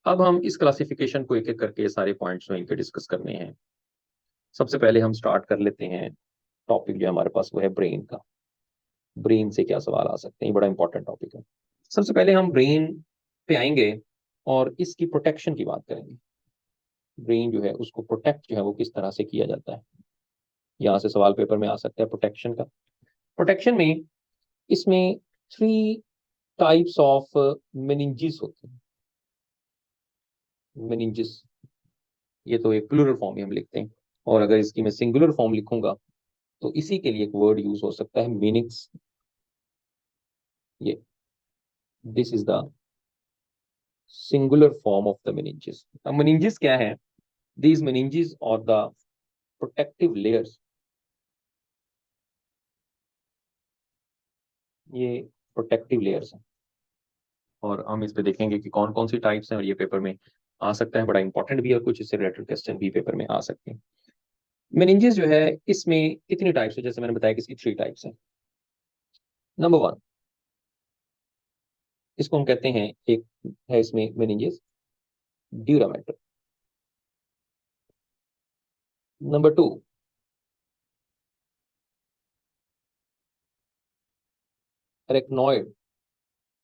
अब हम इस क्लासिफिकेशन को एक एक करके सारे पॉइंट्स में इनके डिस्कस करने हैं। सबसे पहले हम स्टार्ट कर लेते हैं टॉपिक जो हमारे पास वो है ब्रेन का। ब्रेन से क्या सवाल आ सकते हैं, ये बड़ा इंपॉर्टेंट टॉपिक है। सबसे पहले हम ब्रेन पे आएंगे और इसकी प्रोटेक्शन की बात करेंगे। ब्रेन जो है उसको प्रोटेक्ट जो है वो किस तरह से किया जाता है, यहाँ से सवाल पेपर में आ सकता है प्रोटेक्शन का। प्रोटेक्शन में इसमें 3 टाइप्स ऑफ मेनिंजेस होते हैं। मेनिंजेस, ये तो एक प्लूरल फॉर्म में हम लिखते हैं, और अगर इसकी मैं सिंगुलर फॉर्म लिखूंगा तो इसी के लिए एक वर्ड यूज हो सकता है, मीनिंग्स। ये this is the singular form of the meninges। अब meninges क्या है? These meninges और द प्रोटेक्टिव लेयर्स, ये प्रोटेक्टिव लेयर्स हैं, और हम इस पे देखेंगे कि कौन कौन सी टाइप्स हैं, और ये पेपर में आ सकता है, बड़ा इंपॉर्टेंट भी है, और कुछ इससे रिलेटेड क्वेश्चन भी पेपर में आ सकते हैं। meninges जो है इसमें कितनी टाइप्स है, जैसे मैंने बताया कि इसकी 3 टाइप्स हैं। नंबर 1, इसको हम कहते हैं, एक है इसमें meninges dura mater. Number 2, arachnoid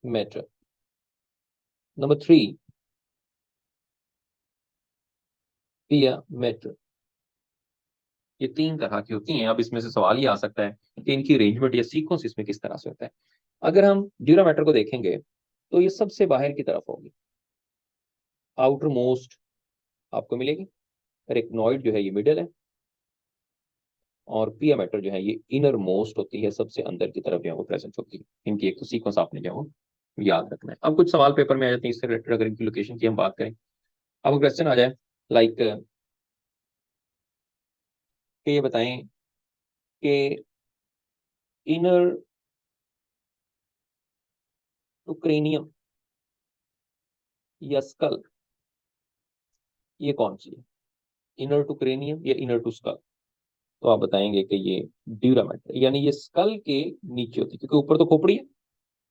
matter. Number 3, पिया मैटर। ये 3 तरह की होती हैं। अब इसमें से सवाल ये आ सकता है कि इनकी अरेंजमेंट या सीक्वेंस इसमें किस तरह से होता है। अगर हम ड्यूरामेटर को देखेंगे तो ये सबसे बाहर की तरफ होगी, आउटर मोस्ट आपको मिलेगी। रेक्नॉइड जो है ये मिडिल है, और पिया मैटर जो है ये इनर मोस्ट होती है, सबसे अंदर की तरफ जो है वो प्रेजेंट होती है। इनकी एक तो सीक्वेंस आपने जो है वो याद रखना है। अब कुछ सवाल पेपर में आ जाते हैं इससे रिलेटेड, अगर इनकी लोकेशन की हम बात करें। अब क्वेश्चन आ जाए लाइक कि ये बताएं कि इनर टू क्रेनियम या स्कल, ये कौन सी है? इनर टू क्रेनियम या इनर टू स्कल? तो आप बताएंगे कि ये ड्यूरामेटर, यानी ये स्कल के नीचे होती है, क्योंकि ऊपर तो खोपड़ी है,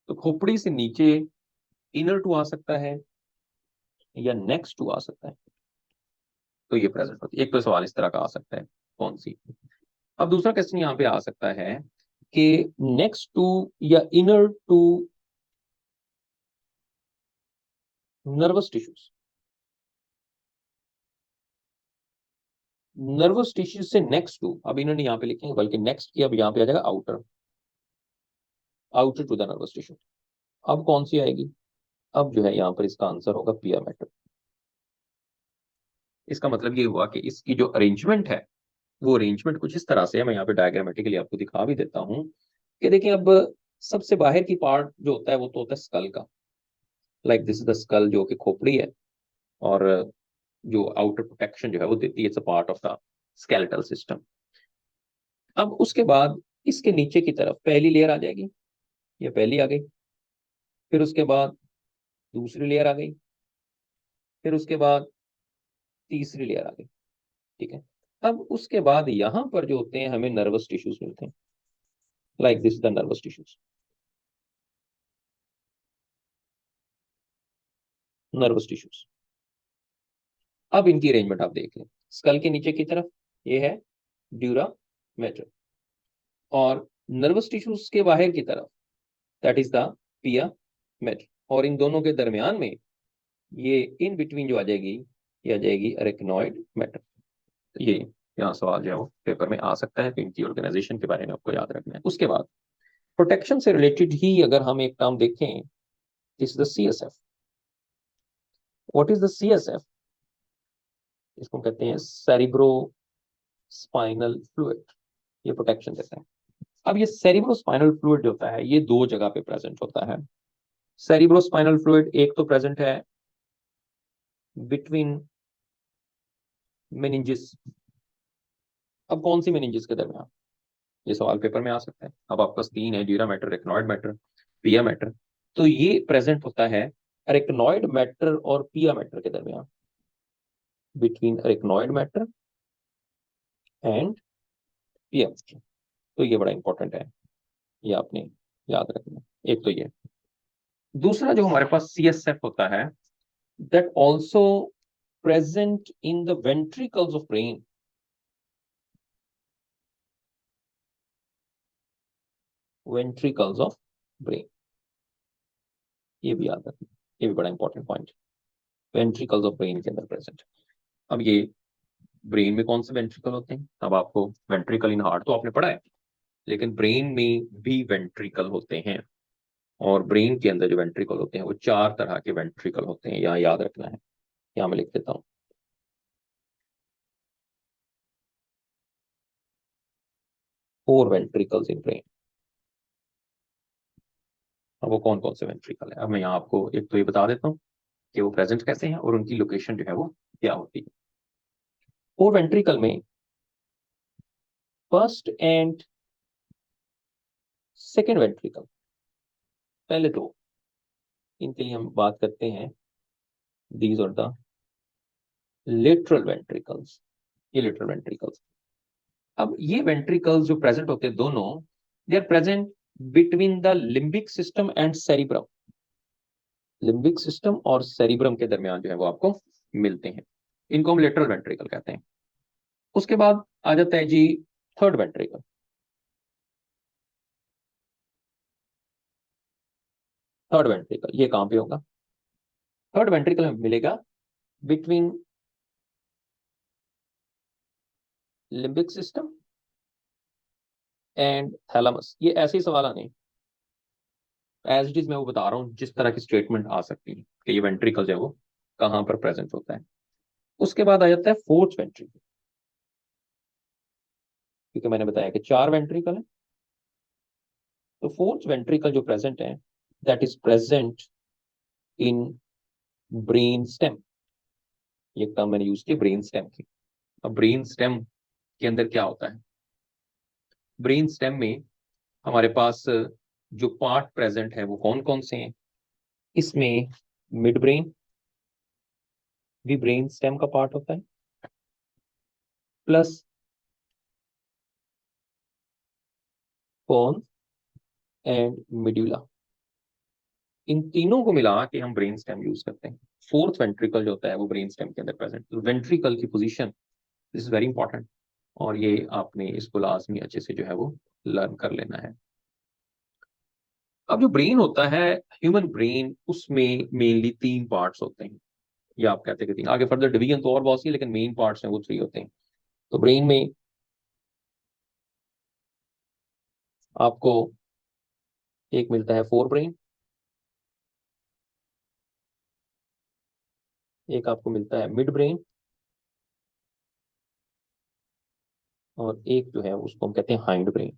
तो खोपड़ी से नीचे इनर टू आ सकता है या नेक्स्ट टू आ सकता है, तो ये प्रेजेंट होती है। एक तो सवाल इस तरह का आ सकता है, कौन सी। अब दूसरा क्वेश्चन यहाँ पे आ सकता है कि नेक्स्ट टू या inner to nervous tissues. Nervous tissue से नेक्स्ट टू, अब इन्होंने यहाँ पे लिखे बल्कि नेक्स्ट की, अब यहाँ पे आ जाएगा outer, outer to the nervous tissue. अब कौन सी आएगी? अब जो है यहाँ पर इसका आंसर होगा पिया मैटर। इसका मतलब ये हुआ कि इसकी जो अरेंजमेंट है वो अरेंजमेंट कुछ इस तरह से है। मैं यहाँ पे डायग्रामेटिकली आपको दिखा भी देता हूँ कि देखिए, अब सबसे बाहर की पार्ट जो होता है वो तो होता है स्कल का, like this is the skull जो कि खोपड़ी है, और जो आउटर प्रोटेक्शन जो है वो देती है, it's a part of the skeletal system. अब उसके बाद इसके नीचे की तरफ पहली लेयर आ जाएगी, ये पहली आ गई, फिर उसके बाद दूसरी लेयर आ गई, फिर उसके बाद तीसरी लेयर आ गई। ठीक है। अब उसके बाद यहाँ पर जो होते हैं हमें नर्वस टिश्यूज मिलते हैं, like this the nervous tissues, nervous tissues. अब इनकी अरेंजमेंट आप देख लें, स्कल के नीचे की तरफ ये है ड्यूरा मैटर, और नर्वस टिश्यूज के बाहर की तरफ दैट इज द पिया मैटर, और इन दोनों के दरमियान में ये इन बिटवीन जो आ जाएगी, ये आ जाएगी अरेक्नॉइड मैटर। ये यहाँ सवाल जो है वो पेपर में आ सकता है, तो इनकी ऑर्गेनाइजेशन के बारे में आपको याद रखना है। उसके बाद प्रोटेक्शन से रिलेटेड ही अगर हम एक टर्म देखें, this is the CSF. What is the CSF? इसको कहते हैं सेरिब्रो स्पाइनल फ्लूइड, ये प्रोटेक्शन देता है। अब ये सेरिब्रो स्पाइनल फ्लूइड जो होता है ये 2 जगह पे प्रेजेंट होता है। सेरिब्रो स्पाइनल फ्लूइड एक तो प्रेजेंट है बिटवीन मेनिंजेस। अब कौन सी मेनिंजेस के दरमियान? ये सवाल पेपर में आ सकता है। अब आपके पास 3 है, ड्यूरा मैटर, रेक्नॉइड मैटर, पिया मैटर। तो ये प्रेजेंट होता है रेक्नॉइड मैटर और पिया मैटर के दरमियान, बिटवीन रेक्नॉइड मैटर एंड पिया मैटर। तो ये बड़ा इंपॉर्टेंट है, ये आपने याद रखना है। एक तो ये, दूसरा जो हमारे पास सीएसएफ होता है that also present in the ventricles of brain. Ventricles of brain, ये भी याद रखना, ये भी बड़ा important point. Ventricles of brain के अंदर प्रेजेंट। अब ये ब्रेन में कौन से वेंट्रिकल होते हैं? अब आपको वेंट्रिकल इन हार्ट तो आपने पढ़ा है, लेकिन ब्रेन में भी वेंट्रिकल होते हैं। और ब्रेन के अंदर जो वेंट्रिकल होते हैं वो 4 तरह के वेंट्रिकल होते हैं, यहाँ याद रखना है। यहाँ मैं लिख देता हूँ, 4 वेंट्रिकल्स इन ब्रेन। अब वो कौन कौन से वेंट्रिकल है, अब मैं यहाँ आपको एक तो ये बता देता हूँ कि वो प्रेजेंट कैसे हैं और उनकी लोकेशन जो है वो क्या होती है। 4 वेंट्रिकल में फर्स्ट एंड सेकेंड वेंट्रिकल, पहले 2, इनके लिए हम बात करते हैं these are the lateral ventricles. ये लेटरल वेंट्रिकल्स। अब ये वेंट्रिकल्स जो प्रेजेंट होते हैं दोनों, they are present between the limbic system and cerebrum. Limbic system और सेरिब्रम के दरमियान जो है वो आपको मिलते हैं, इनको हम लेटरल वेंट्रिकल कहते हैं। उसके बाद आ जाता है जी थर्ड वेंट्रिकल। थर्ड वेंट्रिकल ये कहां पे होगा? थर्ड वेंट्रिकल हमें मिलेगा between limbic system and thalamus. ये ऐसे ही सवाल आने, एज इट इज मैं वो बता रहा हूँ जिस तरह की स्टेटमेंट आ सकती है कि ये वेंट्रिकल जो है वो कहां पर प्रेजेंट होता है। उसके बाद आ जाता है फोर्थ वेंट्रिकल, क्योंकि मैंने बताया कि 4 वेंट्रिकल है, तो फोर्थ वेंट्रिकल जो प्रेजेंट है that is present in brain stem. ये टर्म मैंने यूज की ब्रेन स्टेम की। अब ब्रेन स्टेम के अंदर क्या होता है? ब्रेन स्टेम में हमारे पास जो पार्ट प्रेजेंट है वो कौन कौन से हैं? इसमें मिड ब्रेन भी ब्रेन स्टेम का पार्ट होता है, प्लस पोन्स एंड मिड्यूला। इन तीनों को मिला के हम ब्रेन स्टेम यूज करते हैं। फोर्थ वेंट्रिकल जो होता है वो ब्रेन स्टेम के अंदर प्रेजेंट। तो वेंट्रिकल की position this is very important, और ये आपने इसको लाजमी अच्छे से जो है वो लर्न कर लेना है। अब जो ब्रेन होता है, ह्यूमन ब्रेन, उसमें मेनली 3 पार्ट्स होते हैं। ये आप कहते हैं कि 3, आगे फर्दर डिवीजन तो और बहुत सी है, लेकिन मेन पार्ट्स हैं वो 3 होते हैं। तो ब्रेन में आपको एक मिलता है फोर ब्रेन, एक आपको मिलता है मिड ब्रेन, और एक जो है उसको हम कहते हैं हाइंड ब्रेन।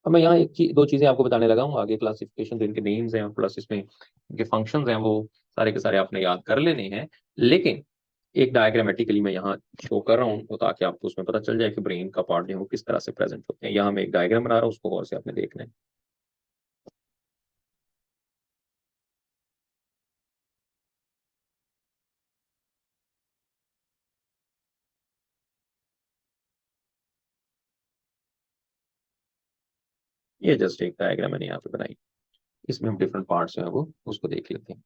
अब मैं यहाँ एक चीज 2 चीजें आपको बताने लगा हूँ, आगे क्लासिफिकेशन इनके नेम्स हैं प्लस इसमें इनके फंक्शंस हैं, वो सारे के सारे आपने याद कर लेने हैं। लेकिन एक डायग्रामेटिकली मैं यहाँ शो कर रहा हूँ तो ताकि आपको उसमें पता चल जाए कि ब्रेन का पार्ट जो है वो किस तरह से प्रेजेंट होते हैं। यहाँ मैं एक डायग्राम बना रहा हूँ, उसको गौर से आपने देखना है। ये जस्ट एक डायग्राम मैंने यहाँ पे बनाई, इसमें हम डिफरेंट पार्ट्स जो है वो उसको देख लेते हैं।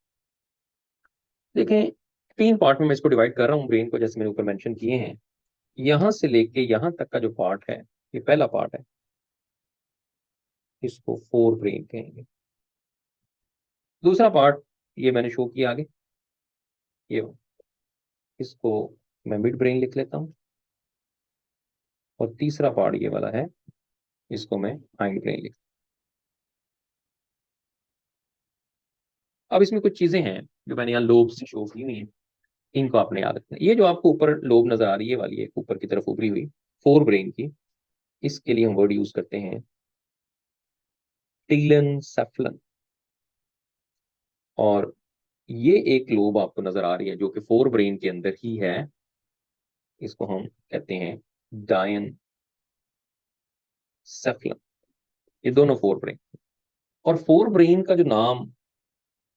देखें, 3 पार्ट में मैं इसको डिवाइड कर रहा हूँ ब्रेन को, जैसे मैंने ऊपर मेंशन किए हैं। यहाँ से लेके यहाँ तक का जो पार्ट है, ये पहला पार्ट है, इसको फोर ब्रेन कहेंगे। दूसरा पार्ट ये मैंने शो किया आगे, ये इसको मैं मिड ब्रेन लिख लेता हूँ। और तीसरा पार्ट ये वाला है, इसको मैं हाइंड ब्रेन लिख। अब इसमें कुछ चीजें हैं जो मैंने यहाँ लोब से शो की हुई हैं, इनको आपने याद रखना है। ये जो आपको ऊपर लोब नजर आ रही है वाली है, ऊपर की तरफ उभरी हुई फोर ब्रेन की, इसके लिए हम वर्ड यूज करते हैं टीलेनसेफलन। और ये एक लोब आपको नजर आ रही है जो कि फोर ब्रेन के अंदर ही है, इसको हम कहते हैं डायन सेफलन। ये दोनों फोर ब्रेन। और फोर ब्रेन का जो नाम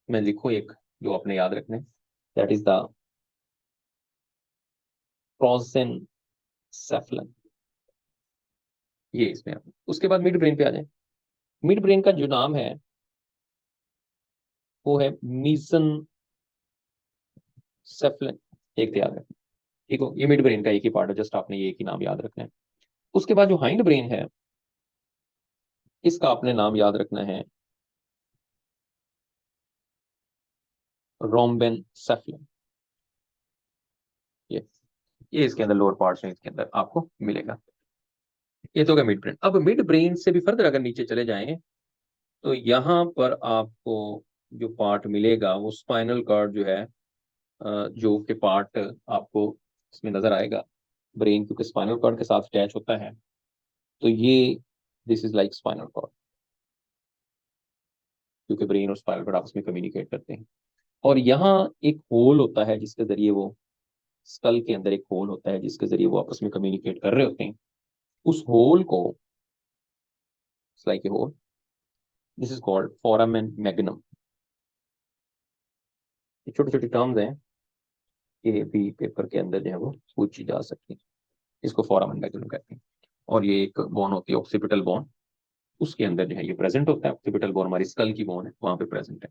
मैं लिखूं एक, जो आपने याद रखना है, दैट इज द प्रोसेनसेफलन। ये इसमें उसके बाद मिड ब्रेन पे आ जाए। मिड ब्रेन का जो नाम है वो है मीसन सेफ्लन एक याद रखें, ठीक हो, ये मिड ब्रेन का एक ही पार्ट है, जस्ट आपने ये एक ही नाम याद रखना है। उसके बाद जो हाइंड ब्रेन है, इसका आपने नाम याद रखना है रोम्बेन सेफ्लन। ये इसके अंदर लोअर पार्ट्स में इसके अंदर आपको मिलेगा। ये तो होगा मिड ब्रेन। अब मिड ब्रेन से भी फर्दर अगर नीचे चले जाएं तो यहाँ पर आपको जो पार्ट मिलेगा वो स्पाइनल कॉर्ड जो है, जो के पार्ट आपको इसमें नजर आएगा। ब्रेन क्योंकि स्पाइनल कॉर्ड के साथ अटैच होता है, तो ये this is like spinal cord, क्योंकि ब्रेन और स्पाइनल कॉर्ड आपस में कम्युनिकेट करते हैं। और यहाँ एक होल होता है जिसके जरिए वो, स्कल के अंदर एक होल होता है जिसके जरिए वो आपस में कम्युनिकेट कर रहे होते हैं। उस होल को, like a hole, this is called foramen magnum. ये छोटी छोटी टर्म्स हैं, ये भी पेपर के अंदर जो है वो पूछी जा सकती है। इसको फोरामेन मैग्नम कहते हैं। और ये एक बोन होती है ऑक्सीपिटल बोन, उसके अंदर जो है ये प्रेजेंट होता है। ऑक्सीपिटल बोन हमारी स्कल की बोन है, वहां पे प्रेजेंट है।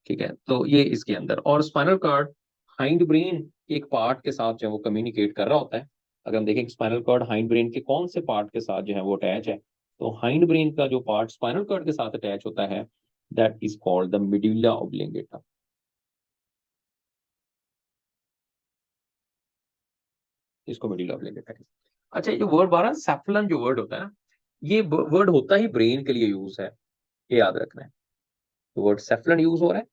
ठीक है, तो ये इसके अंदर। और स्पाइनल कॉर्ड हाइंड ब्रेन के एक पार्ट के साथ जो है वो कम्युनिकेट कर रहा होता है। अगर हम देखें स्पाइनल कॉर्ड हाइंड ब्रेन के कौन से पार्ट के साथ जो है वो अटैच है, तो हाइंड ब्रेन का जो पार्ट स्पाइनल कॉर्ड के साथ अटैच होता है, that is called the medulla oblongata. इसको मिडिल ऑफ लेंगे। अच्छा, ये जो वर्ड बारह सेफ्लन जो वर्ड होता है ना, ये वर्ड होता ही ब्रेन के लिए यूज है, ये याद रखना है। तो वर्ड सेफ्लन यूज हो रहा है,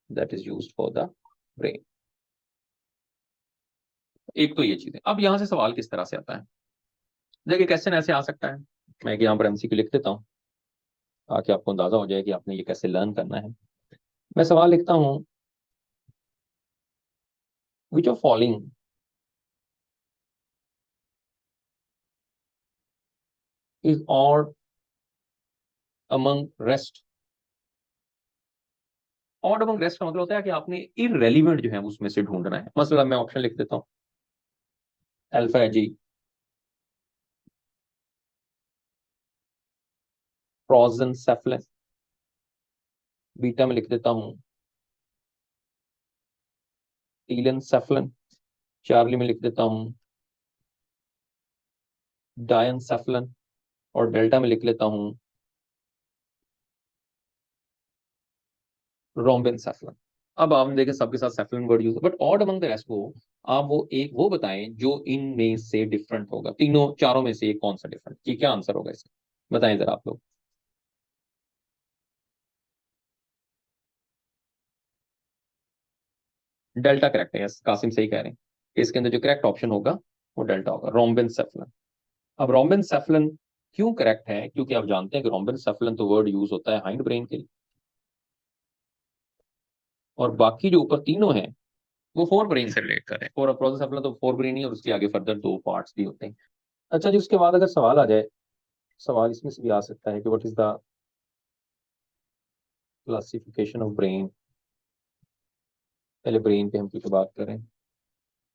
that is used for the brain. एक तो ये चीज है। अब यहां से सवाल किस तरह से आता है, देखिए क्वेश्चन ऐसे आ सकता है। मैं यहाँ पर एमसीक्यू लिख देता हूँ ताकि आपको अंदाजा हो जाए कि आपने ये कैसे लर्न करना है। मैं सवाल लिखता हूँ, which of following is odd among rest. Odd among rest का मतलब होता है कि आपने इररेलीवेंट जो है उसमें से ढूंढना है। मतलब मैं ऑप्शन लिख देता हूँ, अल्फा है जी, फ्रोजन सेफलन। बीटा में लिख देता हूँ टीलन सेफलन। चार्ली में लिख देता हूँ डायन सेफलन। और डेल्टा में लिख लेता हूँ रोम्बिन सेफलन। अब आप देखें सबके साथ सेफलन word use, but odd among the rest को आप वो एक वो बताएं जो इनमें से डिफरेंट होगा, तीनों चारों में से एक कौन सा डिफरेंट, कि क्या आंसर होगा इसका, बताएं जरा आप लोग। डेल्टा करेक्ट है, यस कासिम सही कह रहे हैं। इसके अंदर जो करेक्ट ऑप्शन होगा वो डेल्टा होगा, रोम्बिन सेफलन। अब रोम्बिन सेफलन क्यों करेक्ट है, क्योंकि आप जानते हैं कि रोम्बिन सेफलन तो वर्ड यूज होता है हाइंड ब्रेन के लिए, और बाकी जो ऊपर तीनों हैं वो फोर ब्रेन से रिलेट कर रहे हैं। और प्रोसेस अपना तो फोर ब्रेन ही, और उसके आगे फर्दर दो पार्ट्स भी होते हैं। अच्छा जी, उसके बाद अगर सवाल आ जाए, सवाल इसमें से भी आ सकता है कि what is the classification of brain. पहले ब्रेन पे हम कुछ बात करें,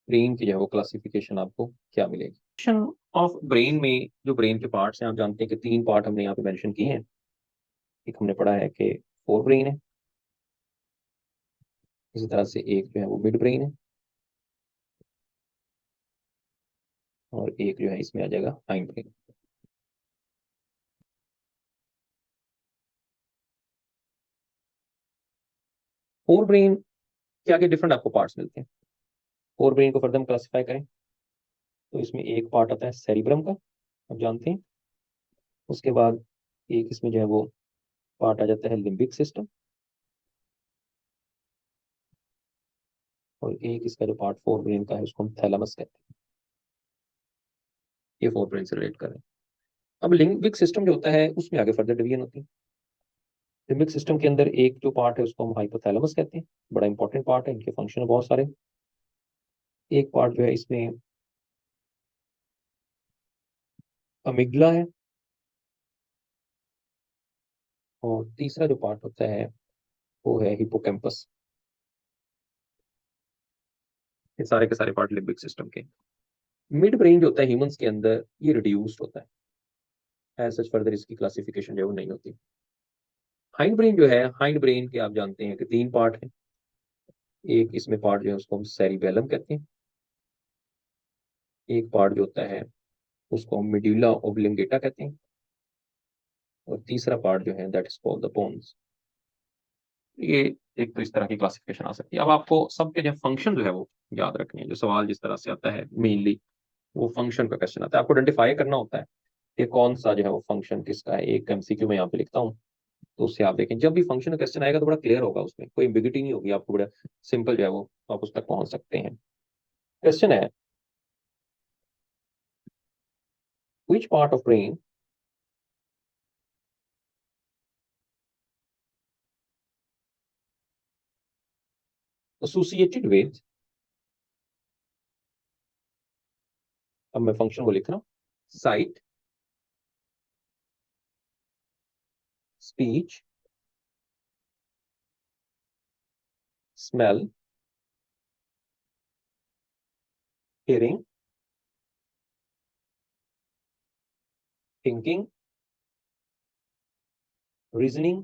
ब्रेन की जो है वो क्लासिफिकेशन आपको क्या मिलेगी। ऑफ ब्रेन में जो ब्रेन के पार्ट्स हैं, आप जानते हैं कि तीन पार्ट हमने यहाँ पे मेंशन किए हैं। एक हमने पढ़ा है कि फोर ब्रेन है, इसी तरह से एक जो है वो मिड ब्रेन है, और एक जो है इसमें आ जाएगा हाइंड ब्रेन। फोर ब्रेन के आगे डिफरेंट आपको पार्ट्स मिलते हैं। फोर ब्रेन को फर्दर हम क्लासिफाई करें तो इसमें एक पार्ट आता है सेरिब्रम का, आप जानते हैं। उसके बाद एक इसमें जो है वो पार्ट आ जाता है लिम्बिक सिस्टम, और एक इसका जो पार्ट फोर ब्रेन का है उसको हम थैलेमस कहते हैं। ये फोर ब्रेन से रिलेट कर रहे हैं। अब लिम्बिक सिस्टम जो होता है उसमें आगे फर्दर डिवीजन होती है। लिम्बिक सिस्टम के अंदर एक जो पार्ट है उसको हम हाइपोथैलेमस कहते हैं, बड़ा इंपॉर्टेंट पार्ट है, इनके फंक्शन है बहुत सारे। एक पार्ट जो है इसमें अमिगला है, और तीसरा जो पार्ट होता है वो है हिपोकैम्पस। ये सारे के सारे पार्ट लिम्बिक सिस्टम के। मिड ब्रेन जो होता है ह्यूमंस के अंदर, ये रिड्यूस्ड होता है, एज सच फर्दर इसकी क्लासिफिकेशन जो है वो नहीं होती। हाइंड ब्रेन जो है, हाइंड ब्रेन के आप जानते हैं कि तीन पार्ट हैं। एक इसमें पार्ट जो है उसको हम सेरिबेलम कहते हैं, एक पार्ट जो होता है उसको हम मेडुला ओब्लिंगेटा कहते हैं, और तीसरा पार्ट जो है that is called the pons. ये एक तो इस तरह की क्लासिफिकेशन आ सकती है। अब आपको सबके जो फंक्शन जो है वो याद रखनी है। जो सवाल जिस तरह से आता है मेनली वो फंक्शन का क्वेश्चन आता है, आपको आइडेंटिफाई करना होता है कि कौन सा जो है वो फंक्शन किसका है। एक एमसीक्यू में यहाँ पे लिखता हूँ, तो उससे आप देखें जब भी फंक्शन का क्वेश्चन आएगा तो बड़ा क्लियर होगा, उसमें कोई एम्बिग्यूटी नहीं होगी, आपको बड़ा सिंपल जो है वो आप उस तक पहुंच सकते हैं। क्वेश्चन है, which part of brain associated with, अब मैं फंक्शन को लिख रहा हूँ, sight, speech, smell, hearing, thinking, reasoning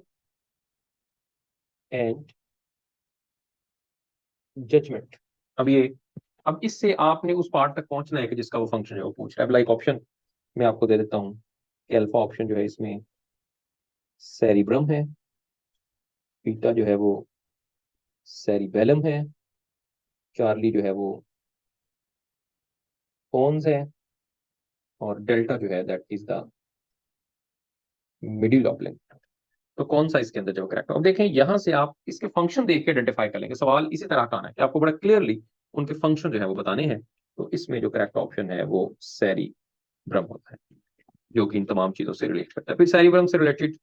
and judgement. अब ये, अब इससे आपने उस पार्ट तक पहुंचना है कि जिसका वो फंक्शन है वो पूछ रहा है। लाइक ऑप्शन मैं आपको दे देता हूँ कि अल्फा ऑप्शन जो है इसमें सेरिब्रम है, बीटा जो है वो सेरिबेलम है, चार्ली जो है वो पोन्स है, और डेल्टा जो है दैट इज द मिडिल ऑब्लिंग। तो कौन सा इसके अंदर जो करेक्ट है? अब देखें यहां से आप इसके फंक्शन देख के आइडेंटिफाई कर लेंगे। सवाल इसी तरह का आना है कि आपको बड़ा क्लियरली उनके फंक्शन जो है वो बताने हैं। तो इसमें जो करेक्ट ऑप्शन है वो सेरिब्रम होता है, जो कि इन तमाम चीजों से रिलेट करता है। फिर सेरिब्रम से रिलेटेड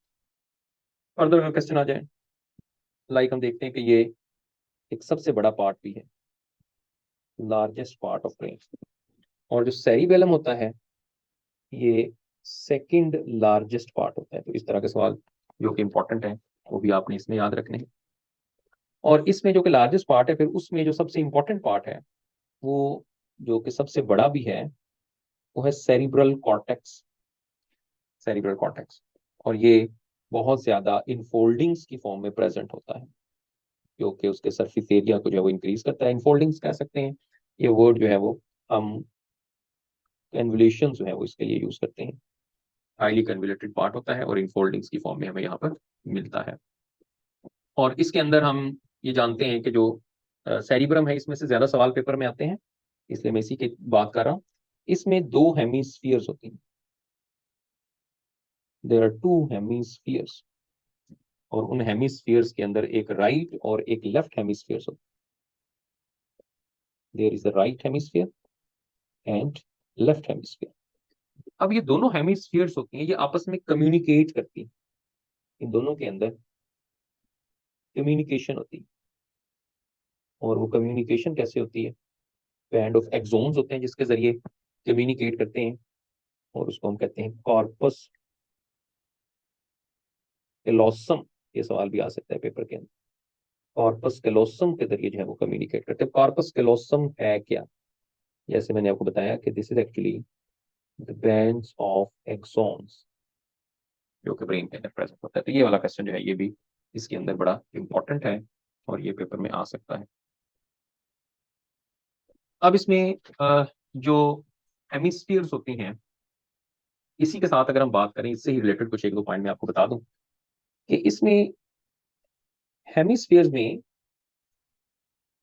फर्दर क्वेश्चन आ जाए, लाइक हम देखते हैं कि ये एक सबसे बड़ा पार्ट भी है, लार्जेस्ट पार्ट ऑफ ब्रेन, और जो सेरिबेलम होता है ये सेकंड लार्जेस्ट पार्ट होता है। तो इस तरह के सवाल जो कि इंपॉर्टेंट है वो भी आपने इसमें याद रखने हैं। और इसमें जो कि लार्जेस्ट पार्ट है, फिर उसमें जो सबसे इंपॉर्टेंट पार्ट है वो जो कि सबसे बड़ा भी है वो है सेरिब्रल कॉर्टेक्स। सेरिब्रल कॉर्टेक्स, और ये बहुत ज्यादा इनफोल्डिंग्स की फॉर्म में प्रेजेंट होता है, जो कि उसके सरफेस एरिया को जो है वो इंक्रीज करता है। इनफोल्डिंग्स कह सकते हैं, ये वर्ड जो है वो हम कन्वोल्यूशन जो है वो इसके लिए यूज करते हैं। हाईली कन्वोल्यूटेड पार्ट होता है और इनफोल्डिंग्स की फॉर्म में हमें यहाँ पर मिलता है। और इसके अंदर हम ये जानते हैं कि जो सेरिब्रम है इसमें से ज्यादा सवाल पेपर में आते हैं, इसलिए मैं इसी की बात कर रहा हूँ। इसमें दो हेमिस्फीयर्स होती हैं, देयर आर टू हेमिस्फीयर्स, और उन हेमिस्फीयर्स के अंदर एक राइट और एक लेफ्ट हेमिस्फीयर्स होती है। There is a right hemisphere and left hemisphere. अब ये दोनों हेमिस्फीयर्स होती हैं, ये आपस में कम्युनिकेट करती हैं। इन दोनों के अंदर कम्युनिकेशन होती है, और वो कम्युनिकेशन कैसे होती है? बैंड ऑफ एक्सोन्स होते हैं जिसके जरिए कम्युनिकेट करते हैं, और उसको हम कहते हैं कॉर्पस कैलोसम। ये सवाल भी आ सकता है पेपर के अंदर। कॉर्पस कैलोसम के जरिए जो है वो कम्युनिकेट करते हैं। कॉर्पस कैलोसम है क्या? जैसे मैंने आपको बताया कि this is actually the bands of exons जो कि ब्रेन के अंदर प्रेजेंट होता है। तो ये वाला क्वेश्चन जो है ये भी इसके अंदर बड़ा इंपॉर्टेंट है, और ये पेपर में आ सकता है। अब इसमें जो हेमिस्फीयर्स होती हैं, इसी के साथ अगर हम बात करें, इससे ही रिलेटेड कुछ एक दो पॉइंट मैं आपको बता दूं कि इसमें हेमिस्फीयर्स में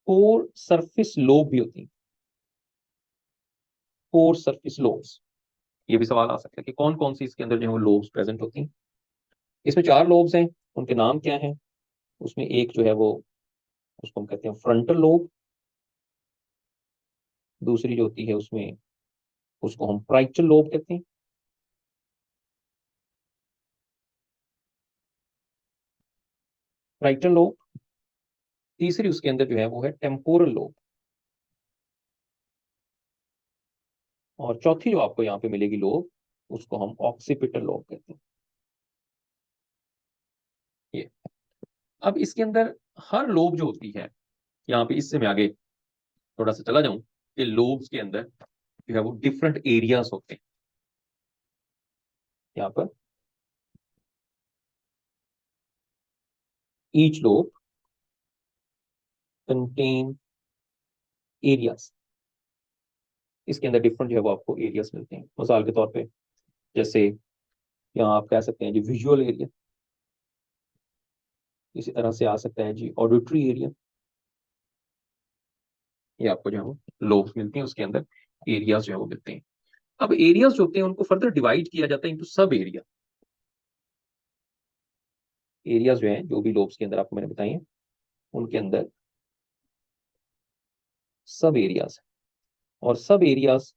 फोर सरफेस लोब भी होती हैं। फोर सरफेस लोब्स, ये भी सवाल आ सकता है कि कौन कौन सी इसके अंदर जो है वो लोब्स प्रेजेंट होती हैं। इसमें चार लोब्स हैं, उनके नाम क्या हैं? उसमें एक जो है वो, उसको हम कहते हैं फ्रंटल लोब। दूसरी जो होती है उसमें, उसको हम प्राइटल लोब कहते हैं। Parietal lobe. तीसरी उसके अंदर जो है वो है टेम्पोरल लोब। और चौथी जो आपको यहाँ पे मिलेगी लोब, उसको हम ऑक्सीपिटल लोब कहते हैं। ये, अब इसके अंदर हर लोब जो होती है, यहाँ पे इससे मैं आगे थोड़ा सा चला जाऊं कि लोब्स के अंदर जो है वो डिफरेंट एरियाज होते हैं। यहाँ पर ईच लोब कंटेन एरियाज। इसके अंदर डिफरेंट जो है वो आपको एरियाज मिलते हैं। मिसाल के तौर पे जैसे यहाँ आप कह सकते हैं जी विजुअल एरिया, इसी तरह से आ सकता है जी ऑडिटरी एरिया। ये आपको जो है वो लोब्स मिलती हैं, उसके अंदर एरियाज जो है वो मिलते हैं। अब एरियाज जो होते हैं उनको फर्दर डिवाइड किया जाता है इनटू सब एरिया। एरियाज जो है जो भी लोब्स के अंदर आपको मैंने बताए हैं उनके अंदर सब एरियाज, और सब एरियाज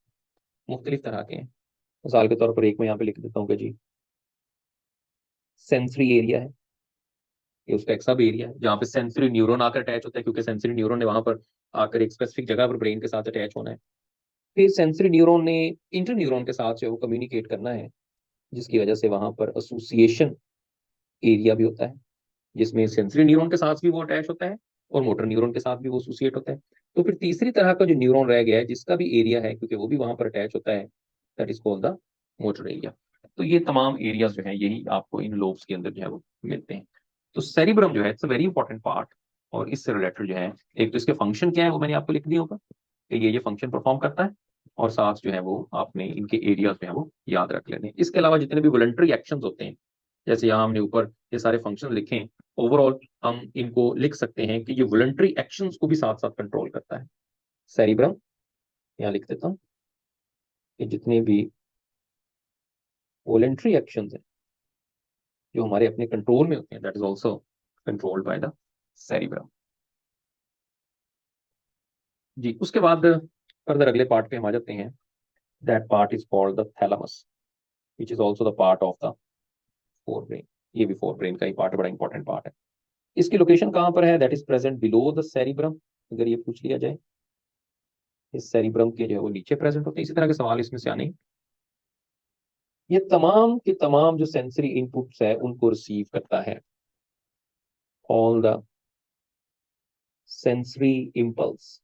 मुख्तलिफ तरह के हैं। मिसाल के तौर पर एक मैं यहाँ पे लिख देता हूँ कि जी सेंसरी एरिया है, ये उसका एक सब एरिया है जहाँ पे सेंसरी न्यूरॉन आकर अटैच होता है, क्योंकि सेंसरी न्यूरॉन ने वहां पर आकर एक स्पेसिफिक जगह पर ब्रेन के साथ अटैच होना है। फिर सेंसरी न्यूरॉन ने इंटर न्यूरॉन के साथ जो है वो कम्युनिकेट करना है, जिसकी वजह से वहां पर एसोसिएशन एरिया भी होता है, जिसमें सेंसरी न्यूरॉन के साथ भी वो अटैच होता है और मोटर न्यूरॉन के साथ भी वो एसोसिएट होता है। तो फिर तीसरी तरह का जो न्यूरॉन रह गया है जिसका भी एरिया है क्योंकि वो भी वहां पर अटैच होता है, that is called the motor area. तो ये तमाम एरियाज जो है यही आपको इन लोब्स के अंदर जो है वो मिलते हैं। तो सेरिब्रम जो है it's a very important part, और इससे रिलेटेड जो है एक तो इसके फंक्शन क्या है वो मैंने आपको लिख दिया होगा कि ये फंक्शन परफॉर्म करता है, और साथ जो है वो आपने इनके एरियाज जो है वो याद रख लेने। इसके अलावा जितने भी वॉलंटरी एक्शंस होते हैं, जैसे यहाँ हमने ऊपर ये सारे फंक्शन लिखे हैं, ओवरऑल हम इनको लिख सकते हैं कि ये वॉलंटरी एक्शंस को भी साथ साथ कंट्रोल करता है। सेरिब्रम यहाँ लिख देता हूँ कि जितने भी वॉलंटरी एक्शंस हैं जो हमारे अपने कंट्रोल में होते हैं, that is also controlled by the cerebrum. जी, उसके बाद फर्दर अगले पार्ट पे हम आ जाते हैं। That part is called the thalamus, which is also the part of the fore brain. ये भी फोर ब्रेन का ही पार्ट है, बड़ा इंपॉर्टेंट पार्ट है। इसकी लोकेशन कहाँ पर है? That is present below the cerebrum. अगर ये पूछ लिया जाए, इस सेरिब्रम के जो है वो नीचे प्रेजेंट होते हैं। इसी तरह के सवाल इसमें से आने। ये तमाम के तमाम जो सेंसरी इनपुट्स है उनको रिसीव करता है। ऑल द सेंसरी इम्पल्स,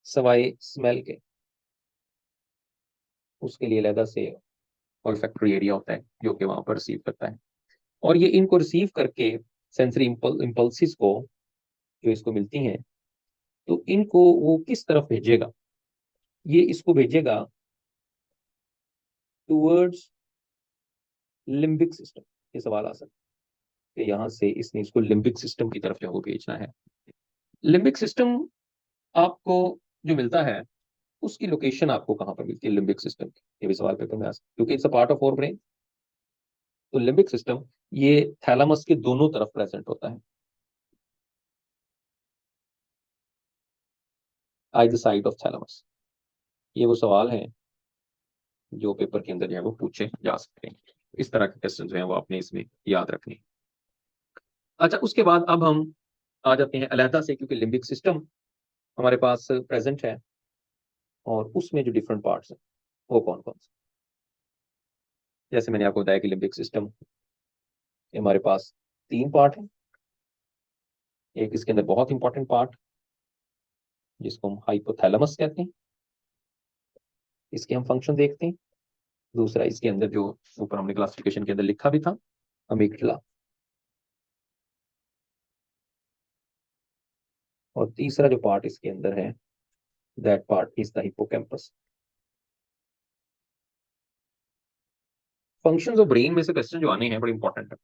सवाए स्मेल के, उसके लिए अलग से ऑल्फैक्टरी एरिया होता है जो कि वहां पर रिसीव करता है। और ये इनको रिसीव करके सेंसरी इम्पल्सिस को जो इसको मिलती हैं, तो इनको वो किस तरफ भेजेगा? ये इसको भेजेगा टूवर्ड्स लिम्बिक सिस्टम। ये सवाल आ सकता है कि यहाँ से इसने इसको लिम्बिक सिस्टम की तरफ जो है वो भेजना है। लिम्बिक सिस्टम आपको जो मिलता है उसकी लोकेशन आपको कहाँ पर मिलती है लिम्बिक सिस्टम की? ये भी सवाल पेपर में आ सकता है, क्योंकि it's a part of our brain. तो लिम्बिक सिस्टम ये थैलेमस के दोनों तरफ प्रेजेंट होता है, आइदर साइड ऑफ थैलेमस। ये वो सवाल है जो पेपर के अंदर जो है वो पूछे जा सकते हैं। इस तरह के क्वेश्चन जो है वो आपने इसमें याद रखने। अच्छा, उसके बाद अब हम आ जाते हैं अलहदा से, क्योंकि लिम्बिक सिस्टम हमारे पास प्रेजेंट है और उसमें जो डिफरेंट पार्ट्स हैं वो कौन कौन से। जैसे मैंने आपको बताया कि लिम्बिक सिस्टम हमारे पास तीन पार्ट है। एक इसके अंदर बहुत इंपॉर्टेंट पार्ट जिसको हम हाइपोथैलेमस कहते हैं, इसके हम फंक्शन देखते हैं। दूसरा इसके अंदर जो ऊपर हमने क्लासिफिकेशन के अंदर लिखा भी था, अमिगडाला। और तीसरा जो पार्ट इसके अंदर है, that part is the hippocampus. Functions of brain में से क्वेश्चन जो आने हैं बड़े इंपॉर्टेंट है,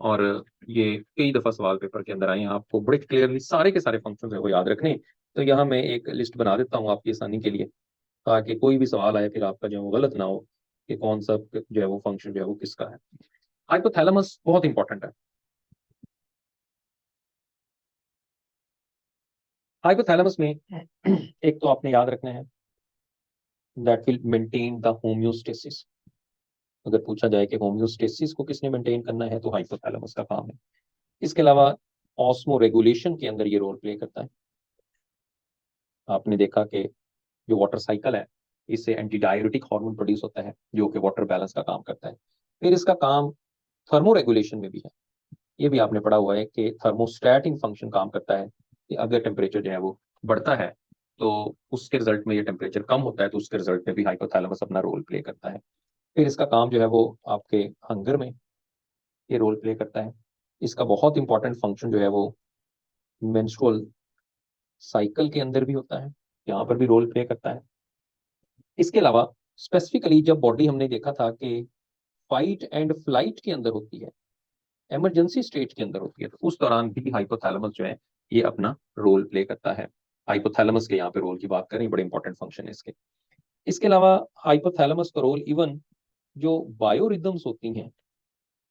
और ये कई दफा सवाल पेपर के अंदर आए हैं। आपको बड़े क्लियरली सारे के सारे फंक्शंस है वो याद रखने। तो यहाँ मैं एक लिस्ट बना देता हूँ आपकी आसानी के लिए, ताकि कोई भी सवाल आए फिर आपका जो है वो गलत ना हो कि कौन सा जो है वो फंक्शन जो है वो किसका है। हाइपोथैलेमस बहुत इंपॉर्टेंट है। हाइपोथैलेमस में एक तो आपने याद रखना है, that will maintain the homeostasis. अगर पूछा जाए कि होम्योस्टेसिस को किसने मेंटेन करना है, तो हाइपोथैलेमस का काम है। इसके अलावा ऑस्मो रेगुलेशन के अंदर ये रोल प्ले करता है। आपने देखा कि जो वाटर साइकिल है, इससे एंटी डाययूरेटिक हार्मोन प्रोड्यूस होता है जो कि वाटर बैलेंस का काम करता है। फिर इसका काम थर्मो रेगुलेशन में भी है। ये भी आपने पढ़ा हुआ है कि थर्मोस्टैटिंग फंक्शन काम करता है कि अगर टेम्परेचर जो है वो बढ़ता है तो उसके रिजल्ट में, ये टेम्परेचर कम होता है तो उसके रिजल्ट में भी हाइपोथैलेमस अपना रोल प्ले करता है। फिर इसका काम जो है वो आपके हंगर में ये रोल प्ले करता है। इसका बहुत इंपॉर्टेंट फंक्शन जो है वो मेंस्ट्रुअल साइकिल के अंदर भी होता है, यहाँ पर भी रोल प्ले करता है। इसके अलावा स्पेसिफिकली जब बॉडी हमने देखा था कि फाइट एंड फ्लाइट के अंदर होती है, इमरजेंसी स्टेट के अंदर होती है, तो उस दौरान भी हाइपोथैलेमस जो है ये अपना रोल प्ले करता है। हाइपोथैलेमस के यहाँ पे रोल की बात करें, बड़े इंपॉर्टेंट फंक्शन है इसके। इसके अलावा हाइपोथैलेमस का रोल इवन जो बायोरिदम्स होती हैं,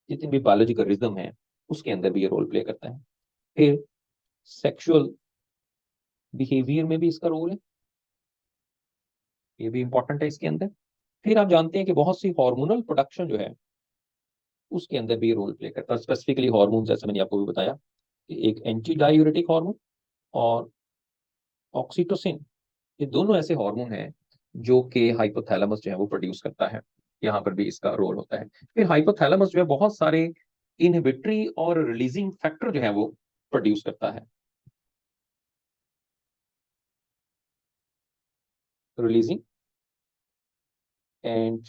जितनी भी बायोलॉजिकल रिदम है, उसके अंदर भी ये रोल प्ले करता है। फिर सेक्सुअल बिहेवियर में भी इसका रोल है, ये भी इंपॉर्टेंट है इसके अंदर। फिर आप जानते हैं कि बहुत सी हार्मोनल प्रोडक्शन जो है उसके अंदर भी रोल प्ले करता है। स्पेसिफिकली हार्मोन, जैसे मैंने आपको भी बताया कि एक एंटी डायूरेटिक हार्मोन और ऑक्सीटोसिन, ये दोनों ऐसे हार्मोन हैं जो कि हाइपोथैलेमस जो है वो प्रोड्यूस करता है, यहाँ पर भी इसका रोल होता है। फिर हाइपोथैलेमस जो है बहुत सारे इनहिबिटरी और रिलीजिंग फैक्टर जो है वो प्रोड्यूस करता है। रिलीजिंग एंड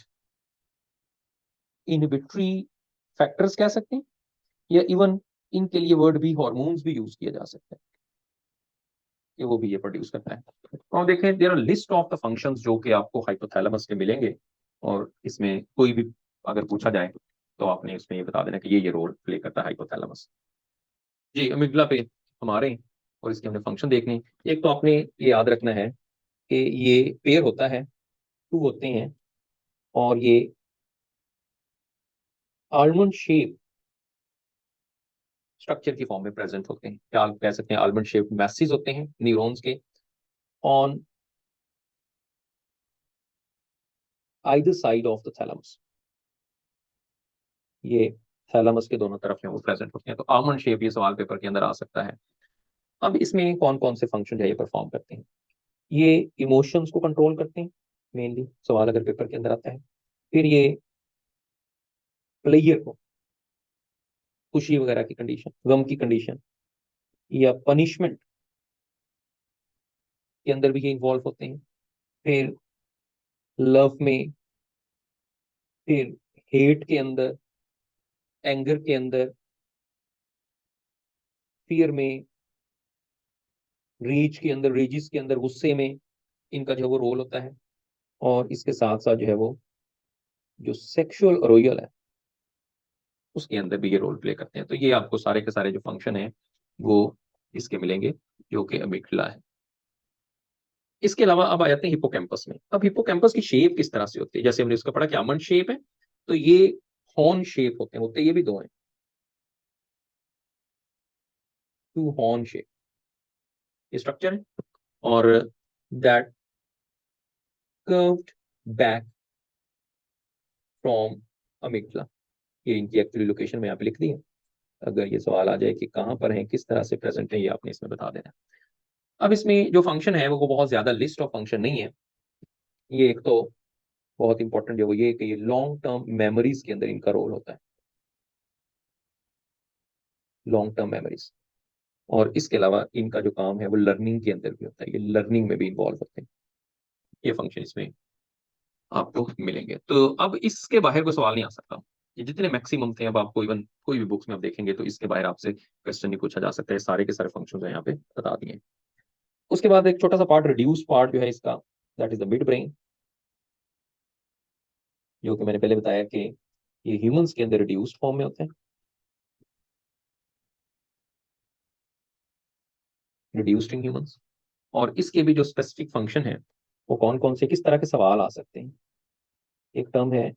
इनहिबिटरी फैक्टर्स कह सकते हैं, या इवन इनके लिए वर्ड भी हार्मोन्स भी यूज किया जा सकता है कि वो भी ये प्रोड्यूस करता है। तो हम देखें, there are list of the functions जो कि आपको हाइपोथैलेमस के मिलेंगे, और इसमें कोई भी अगर पूछा जाए तो आपने इसमें ये बता देना कि ये रोल प्ले करता है हाइपोथैलेमस। जी, अमिगडला पे हमारे, और इसके हमने फंक्शन देखने। एक तो आपने ये याद रखना है कि ये पेयर होता है, टू होते हैं, और ये आलमंड शेप स्ट्रक्चर की फॉर्म में प्रेजेंट होते हैं, क्या आप कह सकते हैं आलमंड शेप मैसेज होते हैं न्यूरॉन्स के on either side of the thalamus. ये थैलेमस के दोनों तरफ में वो प्रेजेंट होते हैं, तो आलमंड शेप ये सवाल पेपर के अंदर आ सकता है। अब इसमें कौन कौन से फंक्शन है ये परफॉर्म करते हैं? ये इमोशंस को कंट्रोल करते हैं, मेनली सवाल अगर पेपर के अंदर आता है। फिर ये प्लेयर को खुशी वगैरह की कंडीशन, गम की कंडीशन या पनिशमेंट के अंदर भी ये इन्वॉल्व होते हैं। फिर लव में, फिर हेट के अंदर, एंगर के अंदर, फियर में, रीच के अंदर, रेजिस के अंदर, गुस्से में, इनका जो वो रोल होता है। और इसके साथ साथ जो है वो जो सेक्सुअल अरोयल है उसके अंदर भी ये रोल प्ले करते हैं। तो ये आपको सारे के सारे जो फंक्शन है वो इसके मिलेंगे, जो कि अमिगडाला है। इसके अलावा अब आ जाते हैं हिपोकैम्पस में। अब हिपोकैम्पस की शेप किस तरह से होती है? जैसे हमने इसका पढ़ा कि आलमंड शेप है, तो ये हॉर्न शेप होते हैं ये भी दो हैं, टू हॉर्न शेप ये स्ट्रक्चर है। और that curved back from amygdala, ये इनकी एक्चुअली लोकेशन में यहाँ पे लिख दी है। अगर ये सवाल आ जाए कि कहाँ पर है, किस तरह से प्रेजेंट है, ये आपने इसमें बता देना। अब इसमें जो फंक्शन है वो बहुत ज्यादा लिस्ट ऑफ फंक्शन नहीं है। ये एक तो बहुत इंपॉर्टेंट है वो ये कि ये लॉन्ग टर्म मेमोरीज के अंदर इनका रोल होता है, लॉन्ग टर्म मेमोरीज। और इसके अलावा इनका जो काम है वो लर्निंग के अंदर भी होता है, ये लर्निंग में भी इन्वॉल्व होते हैं। ये फंक्शन इसमें आपको मिलेंगे। तो अब इसके बाहर कोई सवाल नहीं आ सकता, ये जितने मैक्सिमम थे। अब आपको इवन कोई भी बुक्स में आप देखेंगे तो इसके बाहर आपसे क्वेश्चन नहीं पूछा जा सकता है, सारे के सारे फंक्शन यहाँ पे बता दिए। उसके बाद एक छोटा सा पार्ट, रिड्यूस पार्ट जो है इसका, that is the mid brain, जो कि मैंने पहले बताया कि ये ह्यूमंस के अंदर रिड्यूस्ड फॉर्म में होते हैं, रिड्यूस्ड इन ह्यूमंस। और इसके भी जो स्पेसिफिक फंक्शन है वो कौन कौन से, किस तरह के सवाल आ सकते हैं? एक टर्म है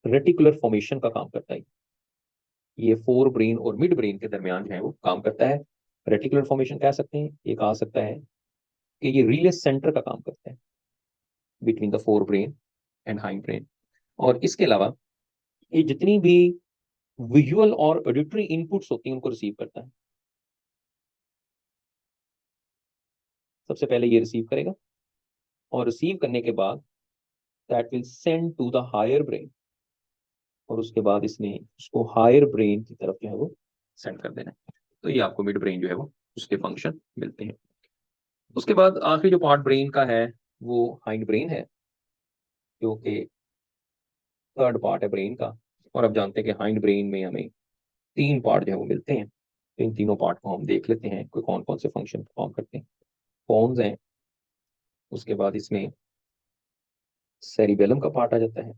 रेटिकुलर फॉर्मेशन का काम करता है, ये फोर ब्रेन और मिड ब्रेन के दरमियान जो है वो काम करता है। रेटिकुलर फॉर्मेशन कह सकते हैं। एक आ सकता है कि ये रिले सेंटर का काम करता है between the fore brain and hind brain. और इसके अलावा ये जितनी भी विजुअल और ऑडिटरी इनपुट्स होती हैं उनको रिसीव करता है। सबसे पहले ये रिसीव करेगा, और रिसीव करने के बाद that will send to the higher brain, और उसके बाद इसने उसको हायर ब्रेन की तरफ जो है वो सेंड कर देना है। तो ये आपको मिड ब्रेन जो है वो उसके फंक्शन मिलते हैं। उसके बाद आखिरी जो पार्ट ब्रेन का है वो हाइंड ब्रेन है, जो कि थर्ड पार्ट है ब्रेन का। और अब जानते हैं कि हाइंड ब्रेन में हमें तीन पार्ट जो है वो मिलते हैं। इन तीनों पार्ट को हम देख लेते हैं, कोई कौन कौन से फंक्शन परफॉर्म करते हैं। पॉन्स हैं, उसके बाद इसमें सेरिबेलम का पार्ट आ जाता है,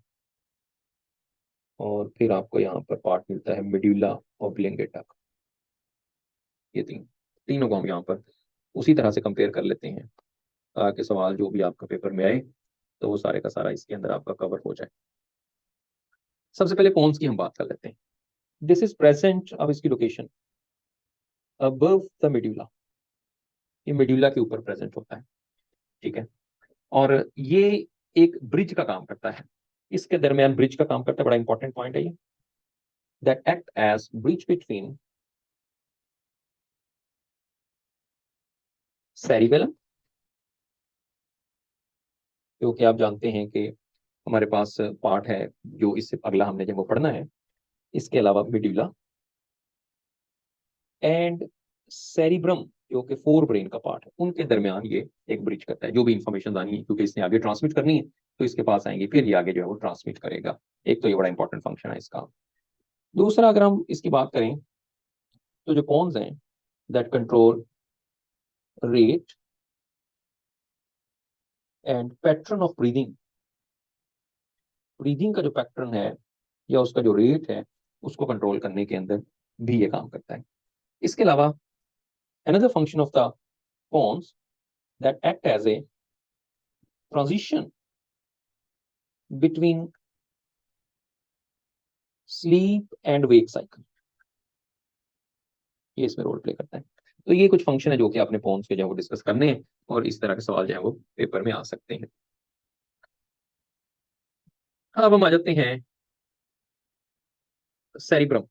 और फिर आपको यहाँ पर पार्ट मिलता है मेडुला ऑब्लिंगेटा का। ये तीनों को हम यहाँ पर उसी तरह से कंपेयर कर लेते हैं ताकि सवाल जो भी आपका पेपर में आए तो वो सारे का सारा इसके अंदर आपका कवर हो जाए। सबसे पहले पॉन्स की हम बात कर लेते हैं। दिस इज प्रेजेंट, अब इसकी लोकेशन अबव द मेडुला, ये मेडुला के ऊपर प्रेजेंट होता है, ठीक है। और ये एक ब्रिज का काम करता है, इसके दरमियान ब्रिज का काम करता है, बड़ा इंपॉर्टेंट पॉइंट है ये। That act as bridge between cerebellum, क्योंकि आप जानते हैं कि हमारे पास पार्ट है जो इससे अगला हमने जब वो पढ़ना है, इसके अलावा मेडुला एंड सेरिब्रम जो कि फोर ब्रेन का पार्ट है, उनके दरमियान ये एक ब्रिज करता है। जो भी इंफॉर्मेशन आनी है, क्योंकि इसने आगे ट्रांसमिट करनी है तो इसके पास आएंगे, फिर ये आगे जो है वो ट्रांसमिट करेगा। एक तो ये बड़ा इंपॉर्टेंट फंक्शन है इसका। दूसरा, अगर हम इसकी बात करें तो जो पॉन्स हैं that control rate and pattern of breathing, breathing का जो पैटर्न है या उसका जो रेट है उसको कंट्रोल करने के अंदर भी ये काम करता है। इसके अलावा another function of the pons that act as a transition between sleep and wake cycle, ये इसमें रोल प्ले करता है। तो ये कुछ फंक्शन है जो कि आपने पॉन्स के जो है वो डिस्कस करने हैं, और इस तरह के सवाल जो है वो पेपर में आ सकते हैं। अब हम आ जाते हैं सेरिब्रम।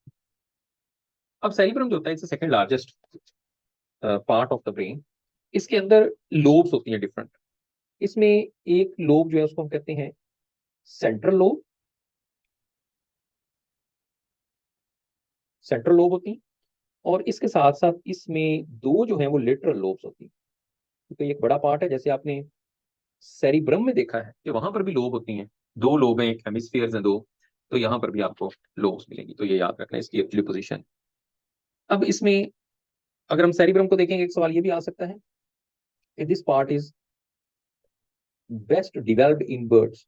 अब सेरिब्रम जो होता है it's second largest part of the brain. इसके अंदर लोब्स होती हैं डिफरेंट। इसमें एक लोब जो है उसको हम कहते हैं सेंट्रल लोब, सेंट्रल लोब होती है, और इसके साथ साथ इसमें दो जो है वो लेटरल लोब्स होती है। तो ये एक बड़ा पार्ट है, जैसे आपने सेरिब्रम में देखा है कि वहां पर भी लोब होती हैं, दो लोब हैं, एक हेमिस्फीयर्स हैं दो, तो यहाँ पर भी आपको लोब्स मिलेंगी, तो ये याद रखना है इसकी एक्चुअली पोजीशन। अब इसमें अगर हम सेरिब्रम को देखेंगे, एक सवाल ये भी आ सकता है कि this part is best developed in birds,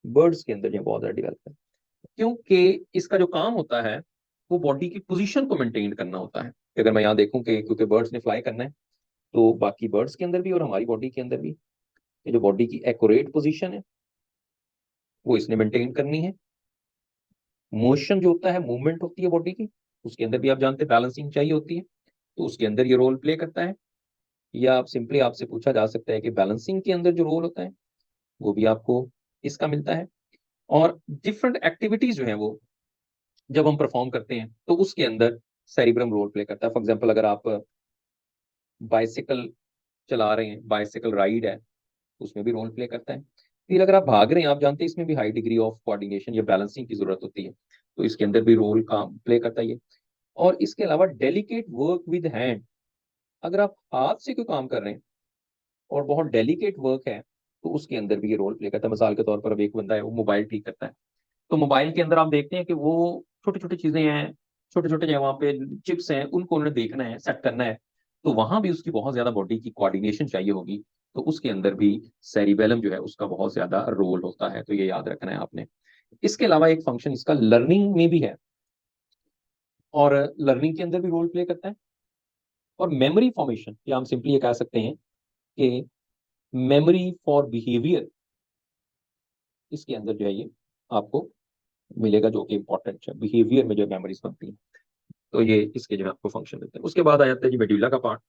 birds के अंदर ये बहुत ज्यादा डिवेल्प है, क्योंकि इसका जो काम होता है वो बॉडी की पोजीशन को मेंटेन करना होता है। अगर मैं यहाँ देखूं कि क्योंकि बर्ड्स ने फ्लाई करना है, तो बाकी बर्ड्स के अंदर भी और हमारी बॉडी के अंदर भी ये जो बॉडी की एक्यूरेट पोजीशन है वो इसने मेंटेन करनी है। मोशन जो होता है, मूवमेंट होती है बॉडी की, उसके अंदर भी आप जानते हैं बैलेंसिंग चाहिए होती है, तो उसके अंदर ये रोल प्ले करता है। या आप सिंपली आपसे पूछा जा सकता है कि बैलेंसिंग के अंदर जो रोल होता है वो भी आपको इसका मिलता है। और डिफरेंट एक्टिविटीज जो है वो जब हम परफॉर्म करते हैं तो उसके अंदर सेरिब्रम रोल प्ले करता है। फॉर एग्जाम्पल, अगर आप बाइसिकल चला रहे हैं, बाइसिकल राइड है, उसमें भी रोल प्ले करता है। फिर अगर आप भाग रहे हैं, आप जानते हैं इसमें भी हाई डिग्री ऑफ कोऑर्डिनेशन या बैलेंसिंग की जरूरत होती है, तो इसके अंदर भी रोल का प्ले करता है ये। और इसके अलावा डेलिकेट वर्क विद हैंड, अगर आप हाथ से कोई काम कर रहे हैं और बहुत डेलिकेट वर्क है तो उसके अंदर भी ये रोल प्ले करता है। मिसाल के तौर पर अब एक बंदा है वो मोबाइल ठीक करता है, तो मोबाइल के अंदर आप देखते हैं कि वो छोटी छोटी चीजें हैं, छोटे छोटे जो वहाँ पे चिप्स हैं, उनको उन्हें देखना है, सेट करना है, तो वहां भी उसकी बहुत ज्यादा बॉडी की कोऑर्डिनेशन चाहिए होगी, तो उसके अंदर भी सेरिबेलम जो है उसका बहुत ज्यादा रोल होता है, तो ये याद रखना है आपने। इसके अलावा एक फंक्शन इसका लर्निंग में भी है, और लर्निंग के अंदर भी रोल प्ले करता है। और मेमोरी फॉर्मेशन, या हम सिंपली ये कह सकते हैं कि मेमोरी फॉर बिहेवियर, इसके अंदर जो है ये आपको मिलेगा, जो कि इंपॉर्टेंट है बिहेवियर में जो मेमोरीज बनती है, तो ये इसके जो है आपको फंक्शन देते हैं। उसके बाद आ जाता है जी मेडुला का पार्ट।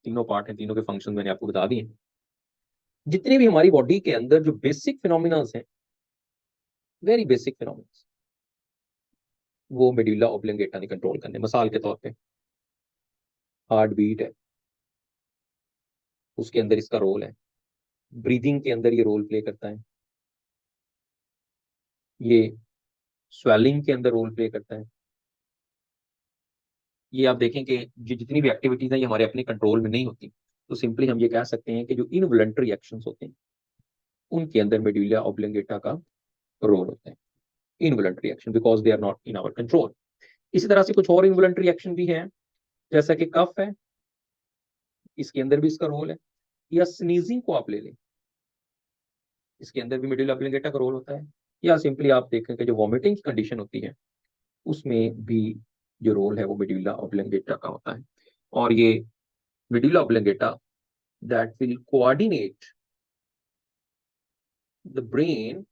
तीनों पार्ट हैं, तीनों के फंक्शन मैंने आपको बता दिए। जितने भी हमारी बॉडी के अंदर जो बेसिक फिनोमिना हैं, वेरी बेसिक फिनोमिना, वो मेडुला ऑब्लिंगेटा ने कंट्रोल करने। मिसाल के तौर पे हार्ट बीट है, उसके अंदर इसका रोल है। ब्रीदिंग के अंदर ये रोल प्ले करता है। ये स्वेलिंग के अंदर रोल प्ले करता है। ये आप देखें कि जितनी भी एक्टिविटीज हैं ये हमारे अपने कंट्रोल में नहीं होती, तो सिंपली हम ये कह सकते हैं कि जो इनवॉलंटरी एक्शंस होते हैं उनके अंदर मेडुला ऑब्लिंगेटा का रोल होता है। Involuntary action because they are not in our control. इसी तरह से कुछ और इन्वॉलंटरी एक्शन भी है, जैसा कि कफ है, इसके अंदर भी इसका रोल है, या स्नीजिंग को आप ले लें, इसके अंदर भी मिडिल ऑब्लिंगेटा का रोल होता है, या सिंपली आप देखें कि जो वॉमिटिंग की कंडीशन होती है उसमें भी जो रोल है वो मिडिला ऑब्लिंगेटा का होता है। और ये medulla oblongata that will coordinate the brain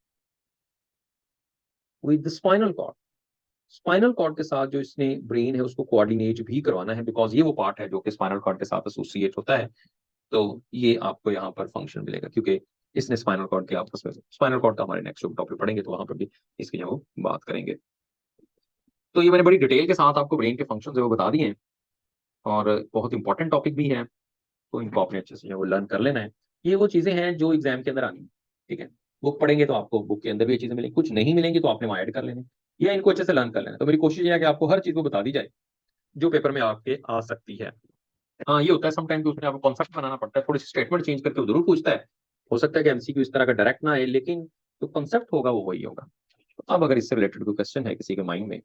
with the spinal cord, spinal cord के साथ जो इसने ब्रेन है उसको कोऑर्डिनेट भी करवाना है, बिकॉज ये वो पार्ट है जो कि स्पाइनल कॉर्ड के साथ एसोसिएट होता है। तो ये आपको यहाँ पर फंक्शन मिलेगा, क्योंकि इसने स्पाइनल कॉर्ड के आपस में, स्पाइनल कॉर्ड का हमारे नेक्स्ट टॉपिक पढ़ेंगे तो वहां पर भी इसकी जो बात करेंगे। तो ये मैंने बड़ी डिटेल के साथ आपको ब्रेन के फंक्शन है वो बता दिए हैं, और बहुत इंपॉर्टेंट टॉपिक भी है, तो इनको आपने अच्छे से वो लर्न कर लेना है। ये वो चीजें हैं जो एग्जाम के अंदर आनी है, ठीक है। बुक पढ़ेंगे तो आपको बुक के अंदर भी ये चीजें मिलेंगी, कुछ नहीं मिलेंगी तो आपने वहाँ ऐड कर लेने, या इनको अच्छे से लर्न कर लेना। तो मेरी कोशिश ये है कि आपको हर चीज को बता दी जाए जो पेपर में आपके आ सकती है। हाँ, ये होता है समटाइम कि उसमें आपको कॉन्सेप्ट बनाना पड़ता है, थोड़ी सी स्टेटमेंट चेंज करके वो जरूर पूछता है। हो सकता है कि एमसीक्यू इस तरह का डायरेक्ट ना आए, लेकिन जो कॉन्सेप्ट होगा वो वही होगा। अब अगर इससे रिलेटेड कोई क्वेश्चन है किसी के माइंड में